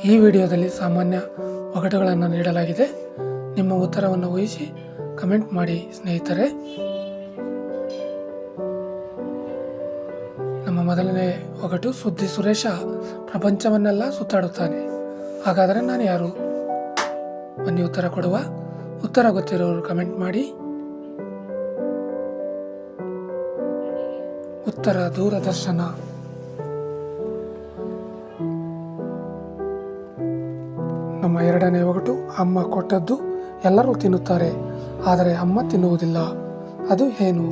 ಈ ವಿಡಿಯೋದಲ್ಲಿ ಸಾಮಾನ್ಯ ಒಗಟುಗಳನ್ನು ನೀಡಲಾಗಿದೆ. ನಿಮ್ಮ ಉತ್ತರವನ್ನು ಊಹಿಸಿ ಕಮೆಂಟ್ ಮಾಡಿ ಸ್ನೇಹಿತರೆ. ನಮ್ಮ ಮೊದಲನೇ ಒಗಟು, ಸುದ್ದಿ ಸುರೇಶ ಪ್ರಪಂಚವನ್ನೆಲ್ಲ ಸುತ್ತಾಡುತ್ತಾನೆ, ಹಾಗಾದರೆ ನಾನು ಯಾರು? ಬನ್ನಿ ಉತ್ತರ ಕೊಡುವ. ಉತ್ತರ ಗೊತ್ತಿರೋರು ಕಮೆಂಟ್ ಮಾಡಿ. ಉತ್ತರ ದೂರದರ್ಶನ. ನಮ್ಮ ಎರಡನೇ ಒಗಟು, ಅಮ್ಮ ಕೊಟ್ಟದ್ದು ಎಲ್ಲರೂ ತಿನ್ನುತ್ತಾರೆ, ಆದರೆ ಅಮ್ಮ ತಿನ್ನುವುದಿಲ್ಲ, ಅದು ಏನು?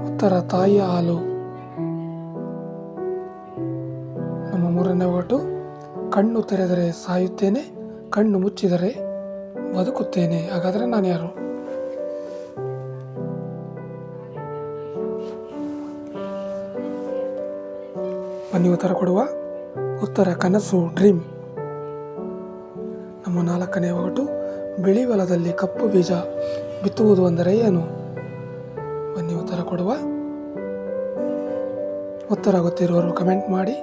ಉತ್ತರ ತಾಯಿಯ ಹಾಲು. ನಮ್ಮ ಮೂರನೇ ಒಗಟು, ಕಣ್ಣು ತೆರೆದರೆ ಸಾಯುತ್ತೇನೆ, ಕಣ್ಣು ಮುಚ್ಚಿದರೆ ಬದುಕುತ್ತೇನೆ, ಹಾಗಾದರೆ ನಾನು ಯಾರು? ಬನ್ನಿ ಉತ್ತರ ಕೊಡುವ. ಉತ್ತರ ಕನಸು, ಡ್ರೀಮ್. ನಮ್ಮ ನಾಲ್ಕನೇ ಒಗಟು, ಬಿಳಿ ಹೊಲದಲ್ಲಿ ಕಪ್ಪು ಬೀಜ ಬಿತ್ತುವುದು ಅಂದರೆ ಏನು? ಬನ್ನಿ ಉತ್ತರ ಕೊಡುವ. ಉತ್ತರ ಗೊತ್ತಿರುವವರು ಕಮೆಂಟ್ ಮಾಡಿ.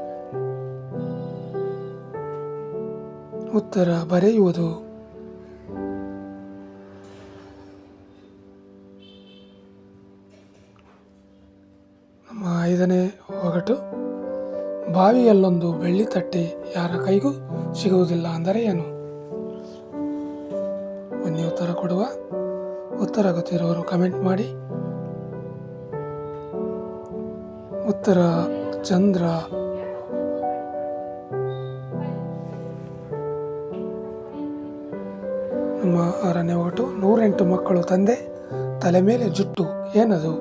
ಉತ್ತರ ಬರೆಯುವುದು. ನಮ್ಮ ಐದನೇ ಒಗಟು, ಬಾವಿಯಲ್ಲೊಂದು ಬೆಳ್ಳಿ ತಟ್ಟೆ ಯಾರ ಕೈಗೂ ಸಿಗುವುದಿಲ್ಲ ಅಂದರೆ ಏನು? ಬನ್ನಿ ಉತ್ತರ ಕೊಡುವ. ಉತ್ತರ ಗೊತ್ತಿರುವವರು ಕಮೆಂಟ್ ಮಾಡಿ. ಉತ್ತರ ಚಂದ್ರ. ನಮ್ಮ ಆರನೇ ಒಗಟು, 108 ಮಕ್ಕಳು ತಂದೆ, ತಲೆ ಮೇಲೆ ಜುಟ್ಟು, ಏನದು?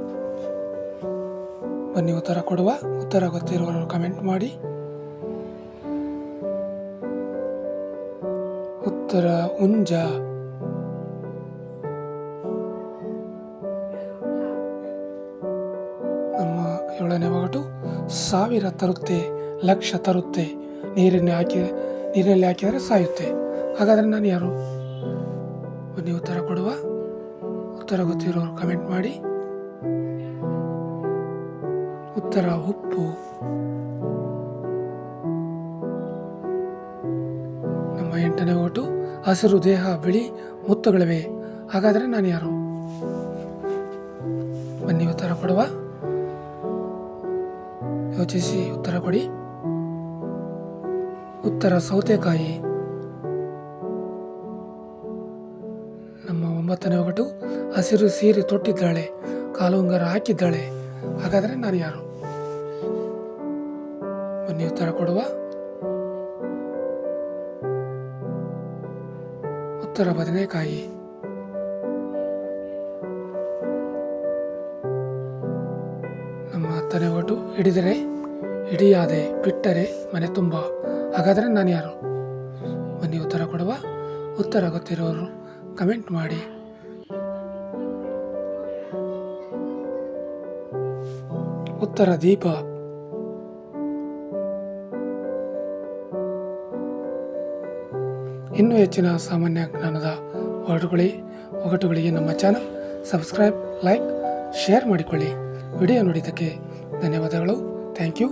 ಬನ್ನಿ ಉತ್ತರ ಕೊಡುವ. ಉತ್ತರ ಗೊತ್ತಿರುವವರು ಕಮೆಂಟ್ ಮಾಡಿ. ಉತ್ತರ ಹುಂಜ. ನಮ್ಮ ಏಳನೇ ಒಗಟು, 1000 ತರುತ್ತೆ, 1,00,000 ತರುತ್ತೆ, ನೀರಲ್ಲಿ ಹಾಕಿದರೆ ಸಾಯುತ್ತೆ, ಹಾಗಾದರೆ ನಾನು ಯಾರು? ಬನ್ನಿ ಉತ್ತರ ಕೊಡುವ. ಉತ್ತರ ಗೊತ್ತಿರೋರು ಕಮೆಂಟ್ ಮಾಡಿ. ಉತ್ತರ ಉಪ್ಪು. ನಮ್ಮ ಎಂಟನೇ ಒಗಟು, ಹಸಿರು ದೇಹ, ಬಿಳಿ ಮುತ್ತುಗಳಿವೆ, ಹಾಗಾದರೆ ನಾನು ಯಾರು? ಬನ್ನಿ ಉತ್ತರ ಕೊಡುವ. ಯೋಚಿಸಿ ಉತ್ತರ ಕೊಡಿ. ಉತ್ತರ ಸೌತೆಕಾಯಿ. ನಮ್ಮ 9ನೇ ಒಗಟು, ಹಸಿರು ಸೀರೆ ತೊಟ್ಟಿದ್ದಾಳೆ, ಕಾಲುಂಗರ ಹಾಕಿದ್ದಾಳೆ, ಹಾಗಾದರೆ ನಾನು ಯಾರು? ಬನ್ನಿ ಉತ್ತರ ಕೊಡುವ. ಉತ್ತರ ಬದನೆಕಾಯಿ. ನಮ್ಮ 10ನೇ ಒಗಟು, ಹಿಡಿದರೆ ಹಿಡಿಯಾದೆ, ಬಿಟ್ಟರೆ ಮನೆ ತುಂಬ, ಹಾಗಾದರೆ ನಾನು ಯಾರು? ಬನ್ನಿ ಉತ್ತರ ಕೊಡುವ. ಉತ್ತರ ಗೊತ್ತಿರೋರು ಕಮೆಂಟ್ ಮಾಡಿ. ಉತ್ತರ ದೀಪ. ಇನ್ನೂ ಹೆಚ್ಚಿನ ಸಾಮಾನ್ಯ ಜ್ಞಾನದ ಒಗಟುಗಳಿಗೆ ನಮ್ಮ ಚಾನಲ್ ಸಬ್ಸ್ಕ್ರೈಬ್, ಲೈಕ್, ಶೇರ್ ಮಾಡಿಕೊಳ್ಳಿ. ವಿಡಿಯೋ ನೋಡಿದ್ದಕ್ಕೆ ಧನ್ಯವಾದಗಳು. Thank you.